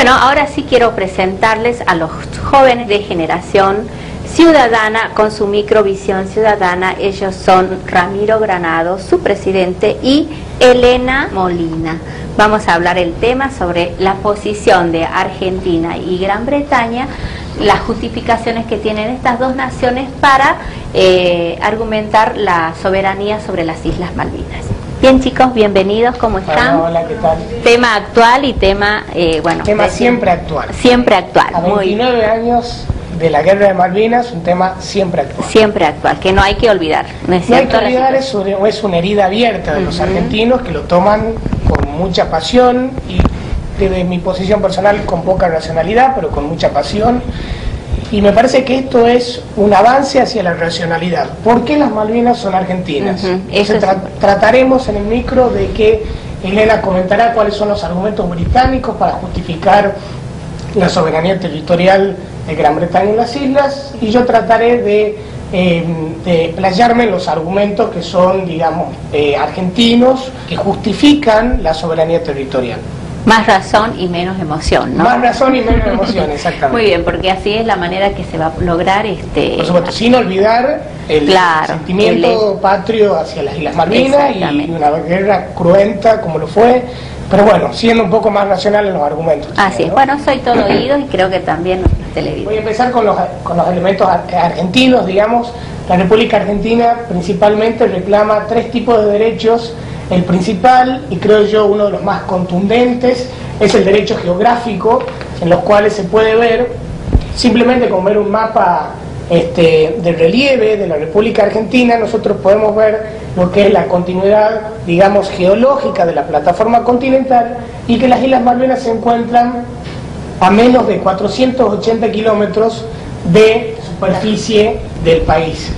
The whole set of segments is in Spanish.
Bueno, ahora sí quiero presentarles a los jóvenes de Generación Ciudadana con su microvisión ciudadana. Ellos son Ramiro Granado, su presidente, y Elena Molina. Vamos a hablar el tema sobre la posición de Argentina y Gran Bretaña, las justificaciones que tienen estas dos naciones para argumentar la soberanía sobre las Islas Malvinas. Bien, chicos, bienvenidos, ¿cómo están? Hola, ¿qué tal? Tema actual y tema, Siempre actual. Siempre actual. A 29 años de la Guerra de Malvinas, un tema siempre actual. Siempre actual, que no hay que olvidar, ¿no es cierto? No hay que olvidar, es una herida abierta de los argentinos que lo toman con mucha pasión y desde mi posición personal con poca racionalidad, pero con mucha pasión. Y me parece que esto es un avance hacia la racionalidad. ¿Por qué las Malvinas son argentinas? Trataremos en el micro de que Elena comentará cuáles son los argumentos británicos para justificar la soberanía territorial de Gran Bretaña en las islas, y yo trataré de playarme en los argumentos que son, digamos, argentinos, que justifican la soberanía territorial. Más razón y menos emoción, ¿no? Más razón y menos emoción, exactamente. Muy bien, porque así es la manera que se va a lograr Por supuesto, sin olvidar el sentimiento patrio hacia las Islas Malvinas y una guerra cruenta como lo fue, pero bueno, siendo un poco más racional en los argumentos. Así es, bueno, soy todo oídos y creo que también nuestros televidentes. Voy a empezar con los elementos argentinos, digamos. La República Argentina principalmente reclama tres tipos de derechos. El principal, y creo yo uno de los más contundentes, es el derecho geográfico, en los cuales se puede ver, simplemente con ver un mapa de relieve de la República Argentina, nosotros podemos ver lo que es la continuidad, digamos, geológica de la plataforma continental, y que las Islas Malvinas se encuentran a menos de 480 kilómetros de superficie del país.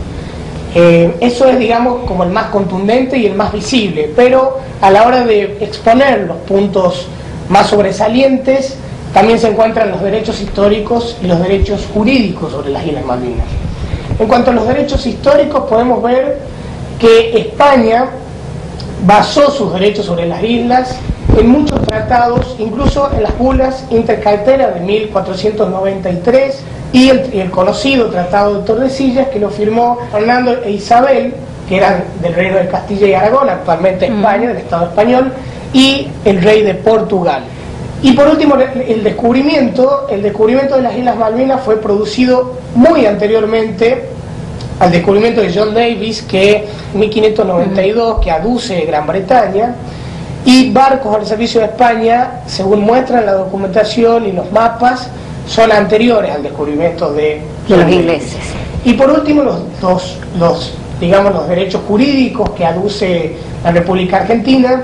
Eso es, digamos, como el más contundente y el más visible, pero a la hora de exponer los puntos más sobresalientes también se encuentran los derechos históricos y los derechos jurídicos sobre las Islas Malvinas. En cuanto a los derechos históricos, podemos ver que España basó sus derechos sobre las islas en muchos tratados, incluso en las bulas intercarteras de 1493 y el conocido Tratado de Tordesillas, que lo firmó Fernando e Isabel, que eran del Reino de Castilla y Aragón, actualmente España, del Estado español, y el rey de Portugal. Y por último, el descubrimiento de las Islas Malvinas fue producido muy anteriormente al descubrimiento de John Davis, que en 1592, que aduce Gran Bretaña, y barcos al servicio de España, según muestran la documentación y los mapas, son anteriores al descubrimiento de los ingleses. Y por último, los derechos jurídicos que aduce la República Argentina.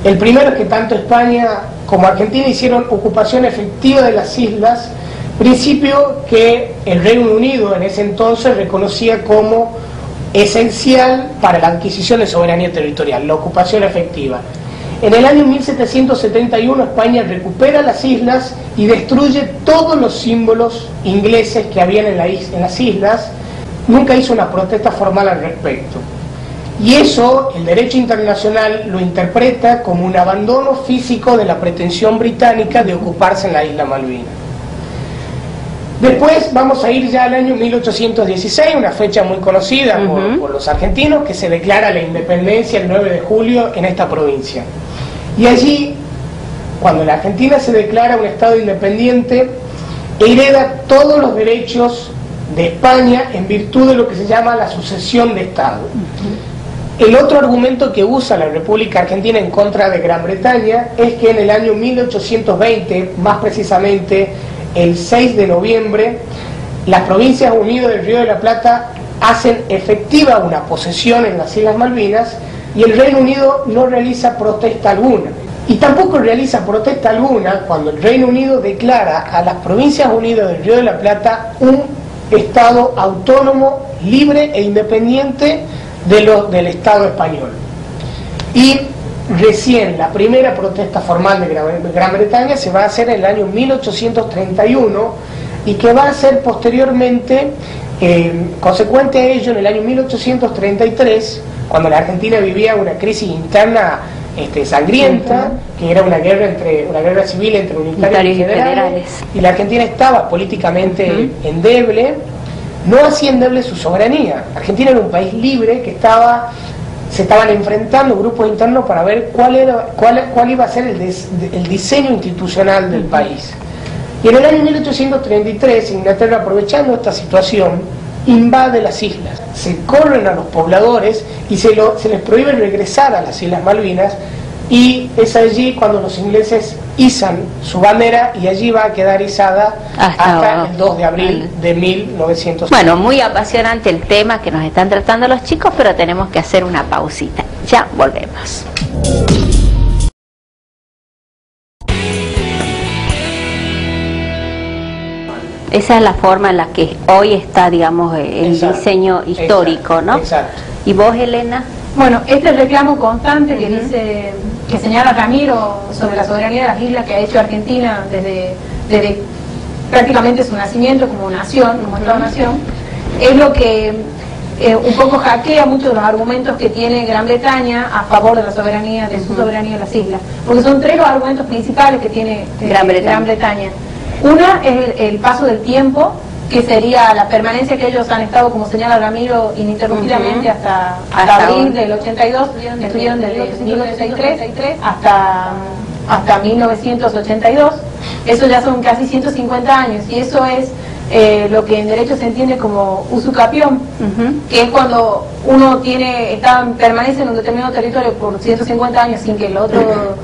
El primero es que tanto España como Argentina hicieron ocupación efectiva de las islas, principio que el Reino Unido en ese entonces reconocía como esencial para la adquisición de soberanía territorial, la ocupación efectiva. En el año 1771 España recupera las islas y destruye todos los símbolos ingleses que habían en las islas. Nunca hizo una protesta formal al respecto. Y eso, el derecho internacional lo interpreta como un abandono físico de la pretensión británica de ocuparse en la isla Malvinas. Después vamos a ir ya al año 1816, una fecha muy conocida por los argentinos, que se declara la independencia el 9 de julio en esta provincia. Y allí, cuando la Argentina se declara un Estado independiente, hereda todos los derechos de España en virtud de lo que se llama la sucesión de Estado. El otro argumento que usa la República Argentina en contra de Gran Bretaña es que en el año 1820, más precisamente el 6 de noviembre, las Provincias Unidas del Río de la Plata hacen efectiva una posesión en las Islas Malvinas y el Reino Unido no realiza protesta alguna. Y tampoco realiza protesta alguna cuando el Reino Unido declara a las Provincias Unidas del Río de la Plata un Estado autónomo, libre e independiente del Estado español. Y recién la primera protesta formal de Gran Bretaña se va a hacer en el año 1831 y que va a ser posteriormente, consecuente a ello, en el año 1833, cuando la Argentina vivía una crisis interna sangrienta, que era una guerra civil entre unitarios y federales, y la Argentina estaba políticamente endeble, no hacía endeble su soberanía. Argentina era un país libre que se estaban enfrentando grupos internos para ver cuál iba a ser el diseño institucional del país. Y en el año 1833, Inglaterra, aprovechando esta situación, invade las islas, se corren a los pobladores y se les prohíbe regresar a las Islas Malvinas, y es allí cuando los ingleses izan su bandera, y allí va a quedar izada hasta el 2 de abril de 1900. Bueno, muy apasionante el tema que nos están tratando los chicos, pero tenemos que hacer una pausita. Ya volvemos. Esa es la forma en la que hoy está, digamos, el diseño histórico, ¿no? Exacto. ¿Y vos, Elena? Bueno, este reclamo constante que señala Ramiro sobre la soberanía de las islas que ha hecho Argentina desde prácticamente su nacimiento como nación, como Estado-nación, es lo que un poco hackea muchos de los argumentos que tiene Gran Bretaña a favor de la soberanía, de su soberanía de las islas. Porque son tres los argumentos principales que tiene Gran Bretaña. Una es el paso del tiempo, que sería la permanencia que ellos han estado, como señala Ramiro, ininterrumpidamente hasta abril del 82, estuvieron desde 1963 hasta 1982. Eso ya son casi 150 años, y eso es lo que en derecho se entiende como usucapión, que es cuando uno permanece en un determinado territorio por 150 años sin que el otro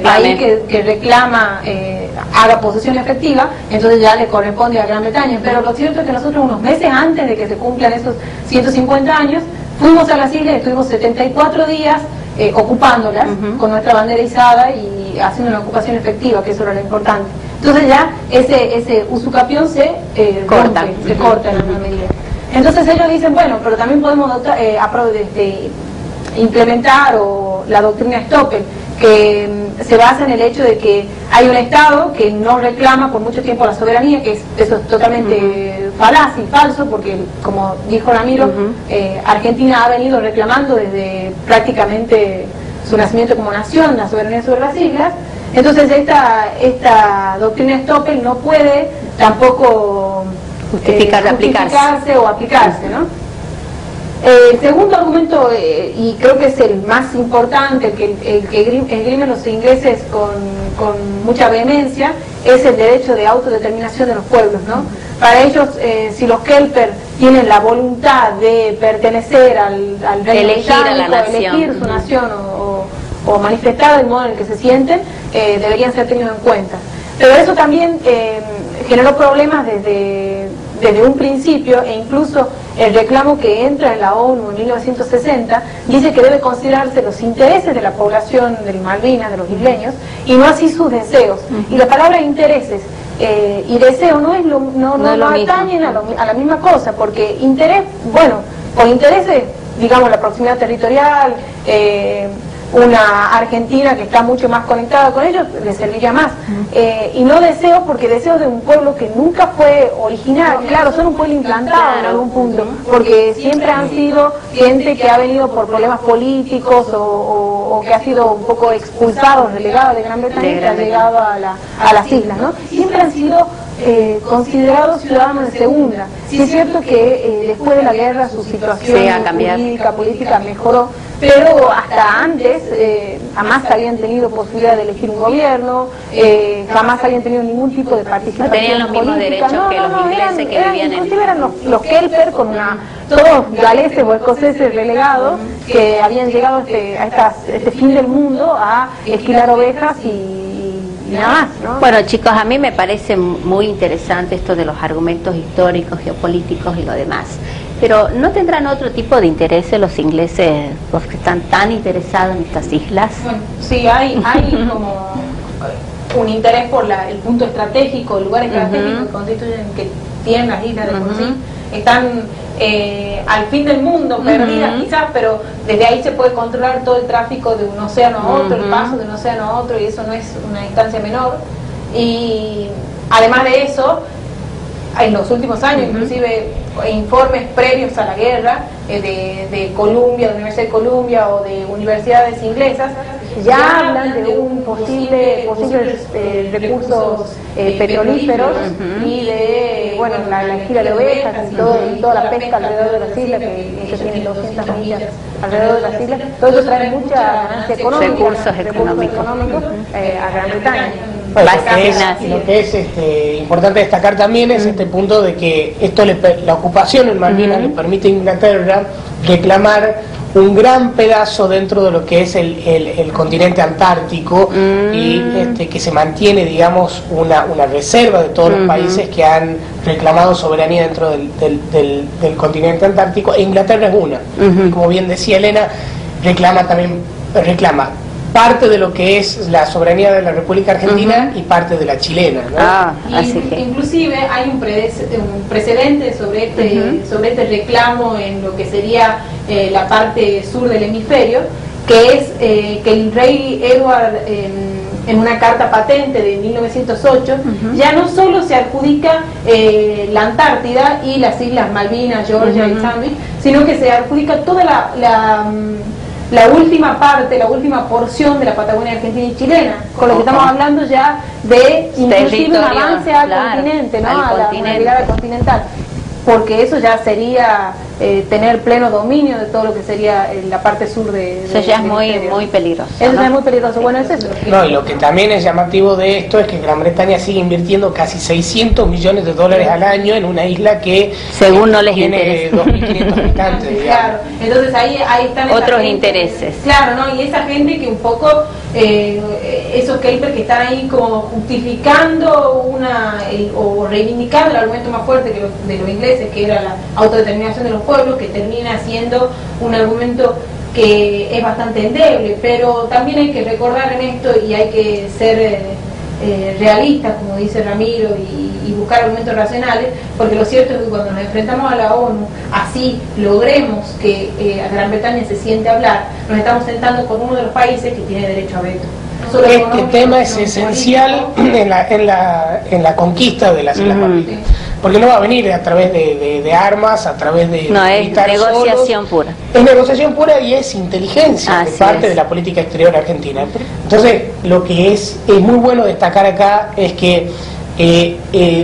país que reclama haga posesión efectiva, entonces ya le corresponde a Gran Bretaña. Pero lo cierto es que nosotros, unos meses antes de que se cumplan esos 150 años, fuimos a las islas, estuvimos 74 días ocupándolas con nuestra bandera izada y haciendo una ocupación efectiva, que eso era lo importante. Entonces ya ese usucapión se corta en alguna medida. Entonces ellos dicen, bueno, pero también podemos implementar la doctrina Stoppel, que se basa en el hecho de que hay un Estado que no reclama por mucho tiempo la soberanía, que eso es totalmente falaz y falso, porque como dijo Ramiro, Argentina ha venido reclamando desde prácticamente su nacimiento como nación la soberanía sobre las islas. Entonces esta doctrina Stoppel no puede tampoco justificarse o aplicarse, ¿no? El segundo argumento, y creo que es el más importante, el que esgrimen los ingleses con mucha vehemencia, es el derecho de autodeterminación de los pueblos, ¿no? Para ellos, si los Kelper tienen la voluntad de pertenecer al reino británico, elegir su nación o manifestar el modo en el que se sienten, deberían ser tenidos en cuenta. Pero eso también generó problemas desde un principio, e incluso el reclamo que entra en la ONU en 1960 dice que debe considerarse los intereses de la población del Malvinas, de los isleños, y no así sus deseos. Y la palabra intereses y deseo no atañen a la misma cosa, porque interés, bueno, con intereses, digamos, la proximidad territorial, una Argentina que está mucho más conectada con ellos, les serviría más. Y no deseos, porque deseos de un pueblo que nunca fue original. Claro, son un pueblo implantado en algún punto, porque siempre han sido gente que ha venido por problemas políticos o que ha sido un poco expulsado, relegado de Gran Bretaña, y que ha llegado a las islas, ¿no? Siempre han sido considerados ciudadanos de segunda. Sí es cierto que después de la guerra su situación jurídica, política mejoró, pero hasta antes jamás habían tenido posibilidad de elegir un gobierno, jamás habían tenido ningún tipo de participación política. No tenían los mismos derechos que los ingleses que vivían en... Inclusive eran los Kelper, con todos galeses o escoceses relegados, que habían llegado a este fin del mundo a esquilar ovejas y nada más, ¿no? Bueno, chicos, a mí me parece muy interesante esto de los argumentos históricos, geopolíticos y lo demás. Pero ¿no tendrán otro tipo de intereses los ingleses, los que están tan interesados en estas islas? Bueno, sí, hay como un interés por el punto estratégico, el lugar estratégico que tienen las islas de por sí. Están al fin del mundo, perdidas quizás, pero desde ahí se puede controlar todo el tráfico de un océano a otro, el paso de un océano a otro, y eso no es una distancia menor. Y además de eso, en los últimos años, inclusive informes previos a la guerra de Columbia, de la Universidad de Columbia o de universidades inglesas, ya hablan de un posibles recursos petrolíferos y de, bueno, la esquila de ovejas y toda la pesca alrededor de las islas, que ellos tienen 200 millas alrededor de las islas. Todo eso trae mucha ganancia económica, recursos económicos a Gran Bretaña. Bueno, lo que es importante destacar también es este punto de que esto la ocupación en Malvinas le permite a Inglaterra reclamar un gran pedazo dentro de lo que es el continente antártico y que se mantiene, digamos, una reserva de todos los países que han reclamado soberanía dentro del continente antártico, e Inglaterra es una. Y como bien decía Elena, reclama parte de lo que es la soberanía de la República Argentina y parte de la chilena, ¿no? Así que inclusive hay un precedente sobre este reclamo en lo que sería la parte sur del hemisferio, que es que el rey Edward en una carta patente de 1908 ya no solo se adjudica la Antártida y las islas Malvinas, Georgia y Sandwich, sino que se adjudica toda la última parte, la última porción de la Patagonia argentina y chilena, con lo que estamos hablando ya de inclusive un avance al continente, ¿no? A la realidad continental, porque eso ya sería tener pleno dominio de todo lo que sería la parte sur de eso ya es muy peligroso. Eso ya es muy peligroso. Bueno, es eso. No, y lo que también es llamativo de esto es que Gran Bretaña sigue invirtiendo casi 600 millones de dólares al año en una isla que según no les tiene 2.500 habitantes, digamos. Claro, entonces ahí están otros intereses. Claro, ¿no? Y esa gente que un poco, esos Kelper que están ahí como justificando o reivindicando el argumento más fuerte de los ingleses, que era la autodeterminación de los pueblos, que termina siendo un argumento que es bastante endeble, pero también hay que recordar en esto y hay que ser realistas, como dice Ramiro, y buscar argumentos racionales, porque lo cierto es que cuando nos enfrentamos a la ONU, así logremos que a Gran Bretaña se siente hablar, nos estamos sentando con uno de los países que tiene derecho a veto. Este tema es esencial en la conquista de las Islas Malvinas, porque no va a venir a través de armas, a través de... No, es negociación pura. Es negociación pura y es inteligencia de parte de la política exterior argentina. Entonces, lo que es muy bueno destacar acá es que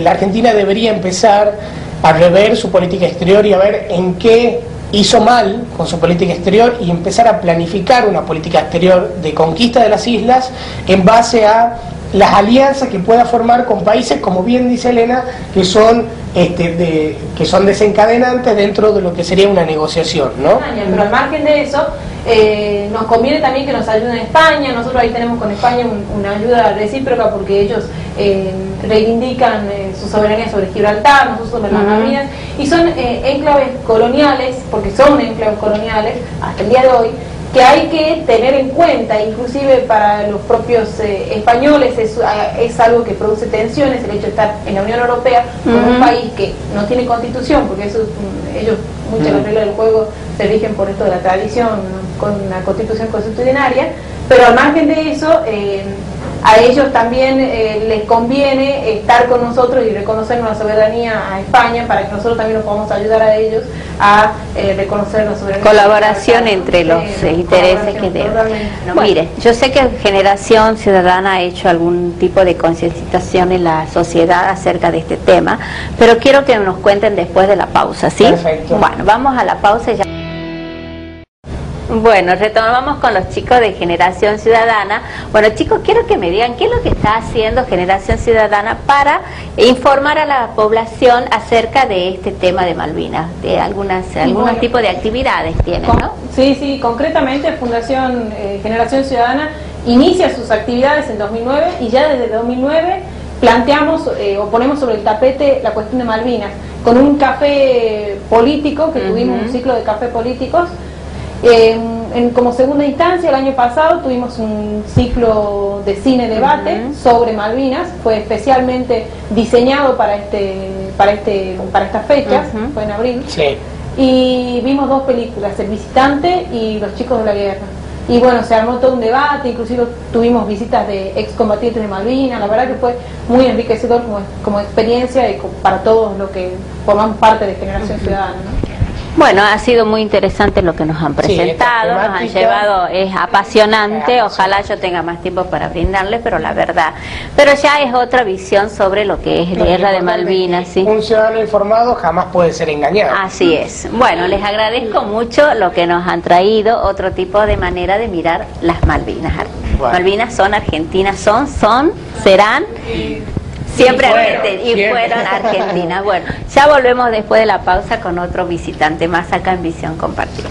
la Argentina debería empezar a rever su política exterior y a ver en qué hizo mal con su política exterior y empezar a planificar una política exterior de conquista de las islas en base a las alianzas que pueda formar con países, como bien dice Elena, que son desencadenantes dentro de lo que sería una negociación, ¿no? Pero al margen de eso, nos conviene también que nos ayuden España. Nosotros ahí tenemos con España una ayuda recíproca, porque ellos reivindican su soberanía sobre Gibraltar, nosotros sobre las Malvinas, y son enclaves coloniales, porque son enclaves coloniales hasta el día de hoy, que hay que tener en cuenta. Inclusive para los propios españoles es algo que produce tensiones el hecho de estar en la Unión Europea con un país que no tiene constitución, porque eso ellos, muchas de las reglas del juego se rigen por esto de la tradición, con una constitución constitucionaria, pero al margen de eso, a ellos también les conviene estar con nosotros y reconocer nuestra soberanía a España, para que nosotros también nos podamos ayudar a ellos a reconocer la soberanía. Colaboración entre los intereses que deben. Bueno, mire, yo sé que Generación Ciudadana ha hecho algún tipo de concientización en la sociedad acerca de este tema, pero quiero que nos cuenten después de la pausa, ¿sí? Perfecto. Bueno, vamos a la pausa y ya. Bueno, retomamos con los chicos de Generación Ciudadana. Bueno, chicos, quiero que me digan qué es lo que está haciendo Generación Ciudadana para informar a la población acerca de este tema de Malvinas, de algún tipo de actividades tienen, ¿no? Sí, concretamente Fundación Generación Ciudadana inicia sus actividades en 2009, y ya desde 2009 planteamos o ponemos sobre el tapete la cuestión de Malvinas, con un café político, que tuvimos un ciclo de café políticos. Como segunda instancia, el año pasado tuvimos un ciclo de cine debate sobre Malvinas, fue especialmente diseñado para estas fechas, fue en abril, y vimos dos películas, El Visitante y Los Chicos de la Guerra. Y bueno, se armó todo un debate, inclusive tuvimos visitas de excombatientes de Malvinas. La verdad que fue muy enriquecedor como experiencia y para todos los que formamos parte de Generación Ciudadana, ¿no? Bueno, ha sido muy interesante lo que nos han presentado, nos han llevado, es apasionante, ojalá yo tenga más tiempo para brindarles, pero la verdad, pero ya es otra visión sobre lo que es la guerra de Malvinas. ¿Sí? Un ciudadano informado jamás puede ser engañado. Así es. Bueno, les agradezco mucho lo que nos han traído, otro tipo de manera de mirar las Malvinas. Bueno. Malvinas son argentinas, serán... Siempre fueron argentinas. Bueno, ya volvemos después de la pausa con otro visitante más acá en Visión Compartida.